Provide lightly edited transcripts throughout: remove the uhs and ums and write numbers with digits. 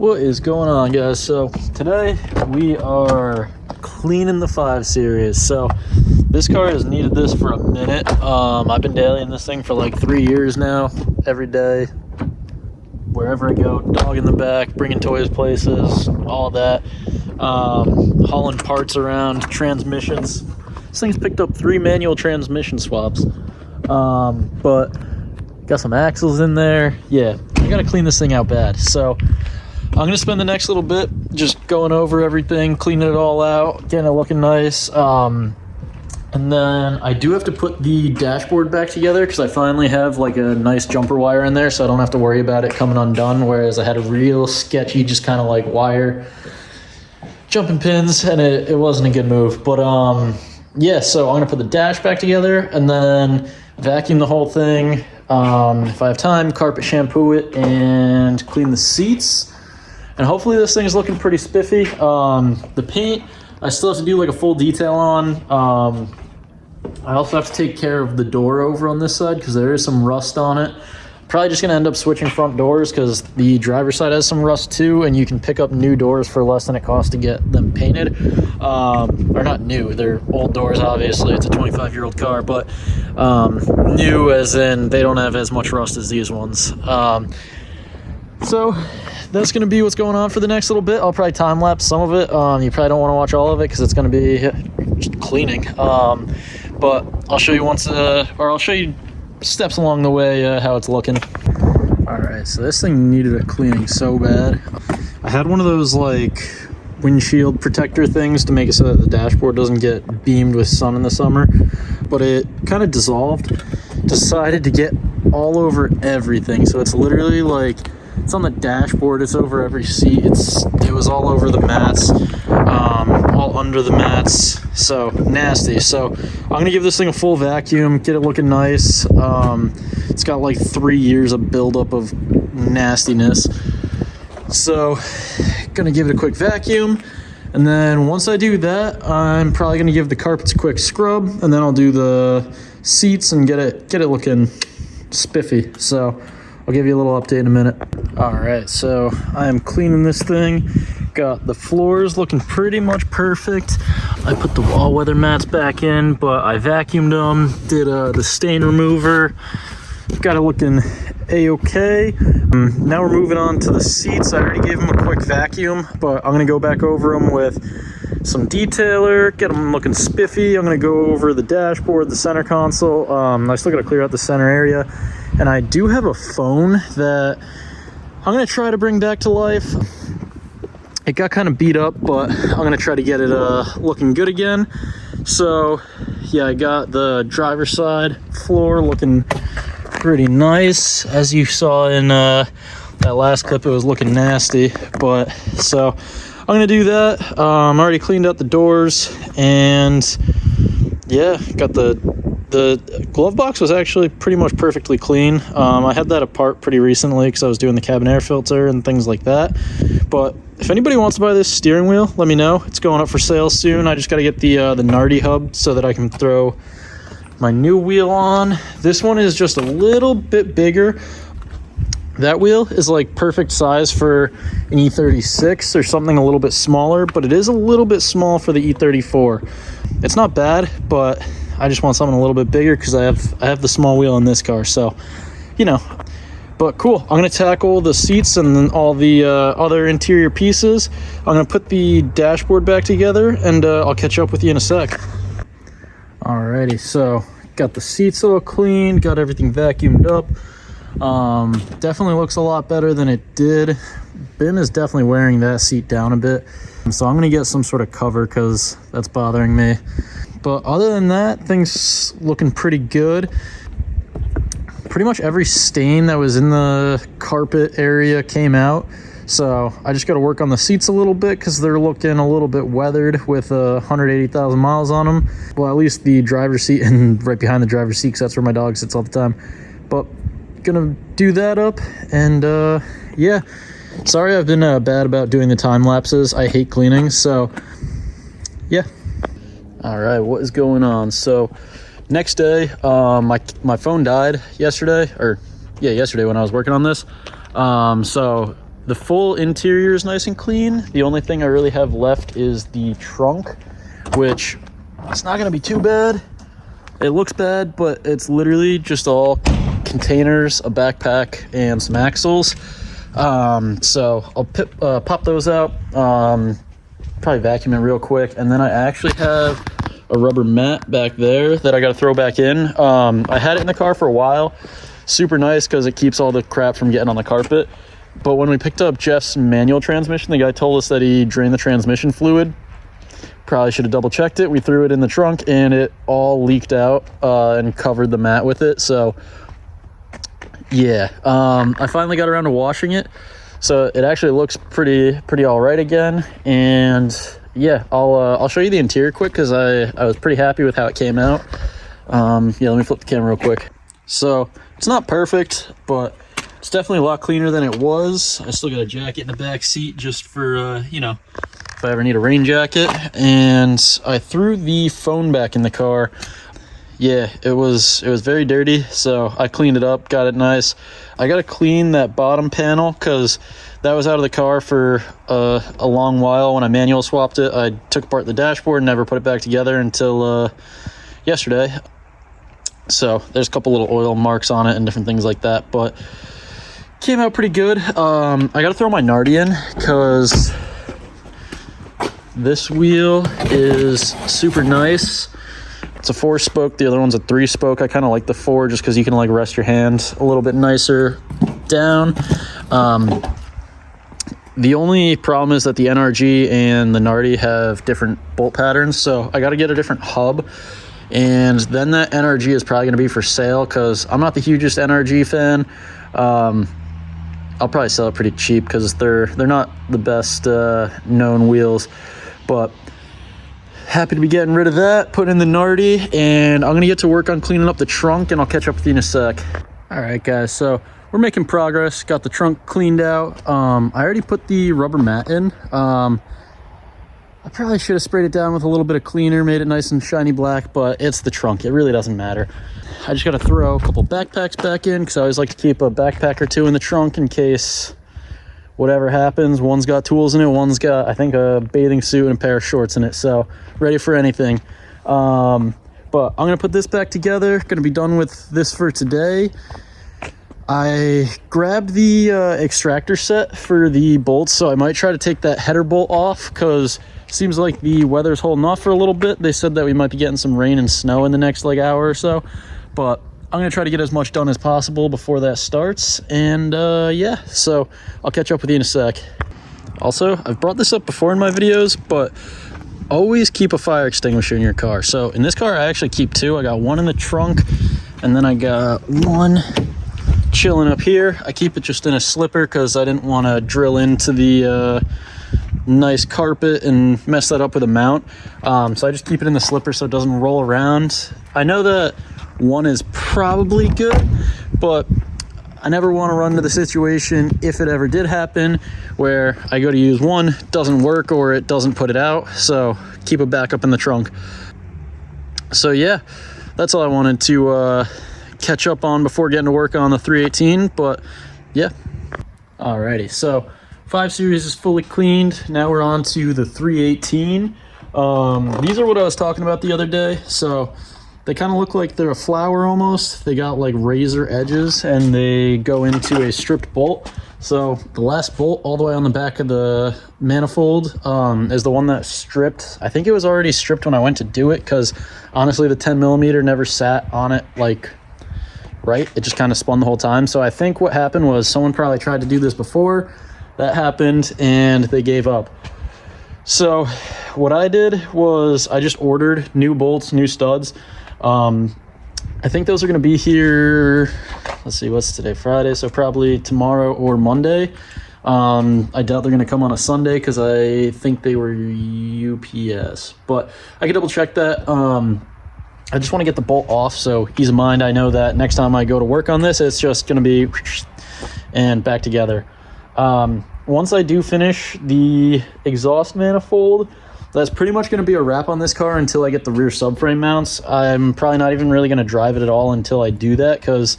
What is going on, guys? So today we are cleaning the 5 Series. So this car has needed this for a minute. I've been dailying this thing for like 3 years now, every day, wherever I go, dog in the back, bringing toys places, all that, hauling parts around, transmissions. This thing's picked up 3 manual transmission swaps, but got some axles in there. Yeah, I gotta clean this thing out bad. So I'm gonna spend the next little bit just going over everything, cleaning it all out, getting it looking nice. And then I do have to put the dashboard back together because I finally have like a nice jumper wire in there, so I don't have to worry about it coming undone, whereas I had a real sketchy just kind of like wire jumping pins, and it wasn't a good move. But yeah, so I'm gonna put the dash back together and then vacuum the whole thing. If I have time, carpet shampoo it and clean the seats. And hopefully this thing is looking pretty spiffy. The paint, I still have to do like a full detail on. I also have to take care of the door over on this side because there is some rust on it. Probably just gonna end up switching front doors because the driver's side has some rust too, and you can pick up new doors for less than it costs to get them painted. Or not new, they're old doors, obviously. It's a 25-year-old car, but new as in they don't have as much rust as these ones. So that's going to be what's going on for the next little bit. I'll probably time lapse some of it. You probably don't want to watch all of it because it's going to be just cleaning. But I'll show you I'll show you steps along the way how it's looking. All right, so this thing needed a cleaning so bad. I had one of those like windshield protector things to make it so that the dashboard doesn't get beamed with sun in the summer, but it kind of dissolved. Decided to get all over everything, so it's literally like it's on the dashboard, it's over every seat, it was all over the mats, all under the mats, so nasty. So I'm gonna give this thing a full vacuum, get it looking nice. It's got like 3 years of buildup of nastiness, so gonna give it a quick vacuum. And then once I do that, I'm probably gonna give the carpets a quick scrub, and then I'll do the seats and get it looking spiffy. So I'll give you a little update in a minute. All right, so I am cleaning this thing. Got the floors looking pretty much perfect. I put the all-weather mats back in, but I vacuumed them, did the stain remover. Got it looking a-okay. Now we're moving on to the seats. I already gave them a quick vacuum, but I'm gonna go back over them with some detailer, get them looking spiffy. I'm gonna go over the dashboard, the center console. I still gotta clear out the center area. And I do have a phone that I'm gonna try to bring back to life. It got kind of beat up, but I'm gonna try to get it looking good again. So yeah, I got the driver's side floor looking pretty nice. As you saw in that last clip, it was looking nasty, but so I'm gonna do that. I already cleaned out the doors, and yeah, got the glove box was actually pretty much perfectly clean. I had that apart pretty recently because I was doing the cabin air filter and things like that. But if anybody wants to buy this steering wheel, let me know. It's going up for sale soon. I just got to get the Nardi hub so that I can throw my new wheel on. This one is just a little bit bigger. That wheel is like perfect size for an E36 or something a little bit smaller, but it is a little bit small for the E34. It's not bad, but I just want something a little bit bigger because I have the small wheel in this car, so you know. But cool, I'm gonna tackle the seats and then all the other interior pieces. I'm gonna put the dashboard back together, and I'll catch up with you in a sec. Alrighty, so got the seats all clean, got everything vacuumed up. Definitely looks a lot better than it did. Ben is definitely wearing that seat down a bit, so I'm gonna get some sort of cover because that's bothering me. But other than that, things looking pretty good. Pretty much every stain that was in the carpet area came out. So I just got to work on the seats a little bit because they're looking a little bit weathered with 180,000 miles on them. Well, at least the driver's seat and right behind the driver's seat, because that's where my dog sits all the time. But gonna do that up, and yeah. Sorry I've been bad about doing the time lapses. I hate cleaning, so yeah. All right, what is going on? So next day, my phone died yesterday, yesterday when I was working on this. So the full interior is nice and clean. The only thing I really have left is the trunk, which it's not going to be too bad. It looks bad, but it's literally just all containers, a backpack, and some axles. So I'll pop those out, probably vacuum it real quick, and then I actually have a rubber mat back there that I got to throw back in. I had it in the car for a while. Super nice because it keeps all the crap from getting on the carpet. But when we picked up Jeff's manual transmission, the guy told us that he drained the transmission fluid. Probably should have double checked it. We threw it in the trunk and it all leaked out and covered the mat with it. So yeah, I finally got around to washing it. So it actually looks pretty all right again. And yeah, I'll show you the interior quick because I was pretty happy with how it came out. Yeah, let me flip the camera real quick. So it's not perfect, but it's definitely a lot cleaner than it was. I still got a jacket in the back seat just for, you know, if I ever need a rain jacket. And I threw the phone back in the car. Yeah, it was very dirty, so I cleaned it up, got it nice. I got to clean that bottom panel because that was out of the car for a long while. When I manual swapped it, I took apart the dashboard and never put it back together until yesterday. So there's a couple little oil marks on it and different things like that, but came out pretty good. I got to throw my Nardi in because this wheel is super nice. It's a 4-spoke, the other one's a 3-spoke. I kind of like the 4 just because you can like rest your hand a little bit nicer down. The only problem is that the NRG and the Nardi have different bolt patterns, so I got to get a different hub. And then that NRG is probably going to be for sale because I'm not the hugest NRG fan. I'll probably sell it pretty cheap because they're not the best known wheels, but happy to be getting rid of that, putting in the Nardi, and I'm going to get to work on cleaning up the trunk, and I'll catch up with you in a sec. All right, guys, so we're making progress. Got the trunk cleaned out. I already put the rubber mat in. I probably should have sprayed it down with a little bit of cleaner, made it nice and shiny black, but it's the trunk. It really doesn't matter. I just got to throw a couple backpacks back in because I always like to keep a backpack or two in the trunk in case whatever happens. One's got tools in it, one's got, I think, a bathing suit and a pair of shorts in it, so ready for anything. But I'm going to put this back together. Going to be done with this for today. I grabbed the extractor set for the bolts, so I might try to take that header bolt off because it seems like the weather's holding off for a little bit. They said that we might be getting some rain and snow in the next like hour or so, but I'm going to try to get as much done as possible before that starts. And yeah, so I'll catch up with you in a sec. Also, I've brought this up before in my videos, but always keep a fire extinguisher in your car. So in this car, I actually keep 2. I got one in the trunk, and then I got one chilling up here. I keep it just in a slipper because I didn't want to drill into the nice carpet and mess that up with a mount. So I just keep it in the slipper so it doesn't roll around. I know that one is probably good, but I never want to run into the situation, if it ever did happen, where I go to use one, doesn't work, or it doesn't put it out. So keep a backup in the trunk. So yeah, that's all I wanted to catch up on before getting to work on the 318. But yeah, alrighty, so 5 Series is fully cleaned. Now we're on to the 318. These are what I was talking about the other day. So they kind of look like they're a flower almost. They got like razor edges and they go into a stripped bolt. So the last bolt all the way on the back of the manifold is the one that stripped. I think it was already stripped when I went to do it because honestly the 10mm never sat on it like right. It just kind of spun the whole time. So I think what happened was someone probably tried to do this before. That happened and they gave up. So what I did was I just ordered new bolts, new studs. I think those are going to be here, let's see, what's today, Friday, so probably tomorrow or Monday. I doubt they're going to come on a Sunday because I think they were UPS, but I can double check that. I just want to get the bolt off, so ease of mind. I know that next time I go to work on this, it's just going to be and back together. Once I do finish the exhaust manifold, that's pretty much going to be a wrap on this car until I get the rear subframe mounts. I'm probably not even really going to drive it at all until I do that because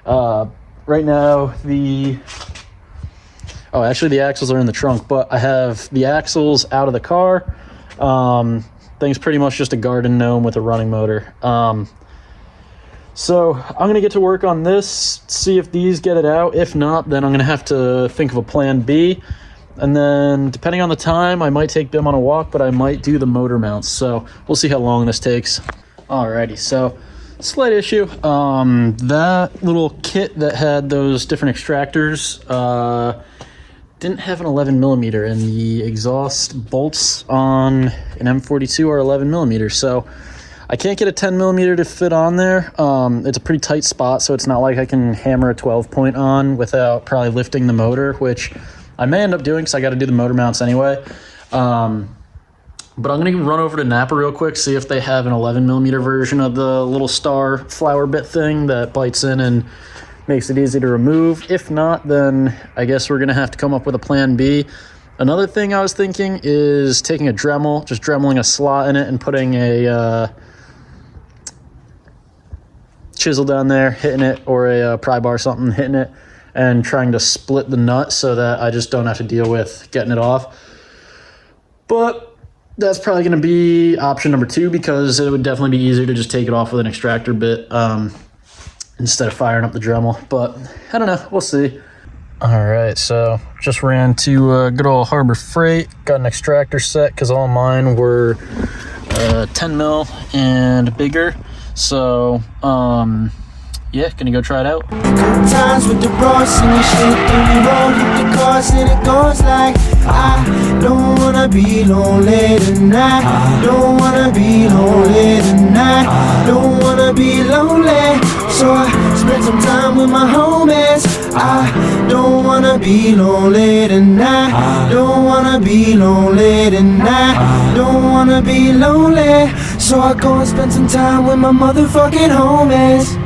right now Oh, actually the axles are in the trunk, but I have the axles out of the car. Thing's pretty much just a garden gnome with a running motor. So I'm going to get to work on this, see if these get it out. If not, then I'm going to have to think of a plan B. And then depending on the time, I might take Bim on a walk, but I might do the motor mounts. So we'll see how long this takes. Alrighty, so slight issue. That little kit that had those different extractors didn't have an 11 millimeter, and the exhaust bolts on an M42 are 11 millimeters. So I can't get a 10 millimeter to fit on there. It's a pretty tight spot, so it's not like I can hammer a 12 point on without probably lifting the motor, which I may end up doing because I got to do the motor mounts anyway. But I'm going to run over to Napa real quick, see if they have an 11 millimeter version of the little star flower bit thing that bites in and makes it easy to remove. If not, then I guess we're going to have to come up with a plan B. Another thing I was thinking is taking a Dremel, just dremeling a slot in it and putting a chisel down there, hitting it, or a pry bar or something, hitting it, and trying to split the nut so that I just don't have to deal with getting it off. But that's probably going to be option number 2, because it would definitely be easier to just take it off with an extractor bit instead of firing up the Dremel. But I don't know, we'll see. All right, so just ran to good old Harbor Freight, got an extractor set because all mine were 10 mil and bigger. So yeah, gonna go try it out. Good times with the bros and the shit, and we roll with the cars, and it goes like, I don't wanna be lonely tonight. I don't wanna be lonely tonight. I don't wanna be lonely, so I spend some time with my homies. I don't wanna be lonely tonight. I don't wanna be lonely tonight. I don't wanna be lonely, so I go and spend some time with my motherfucking homies.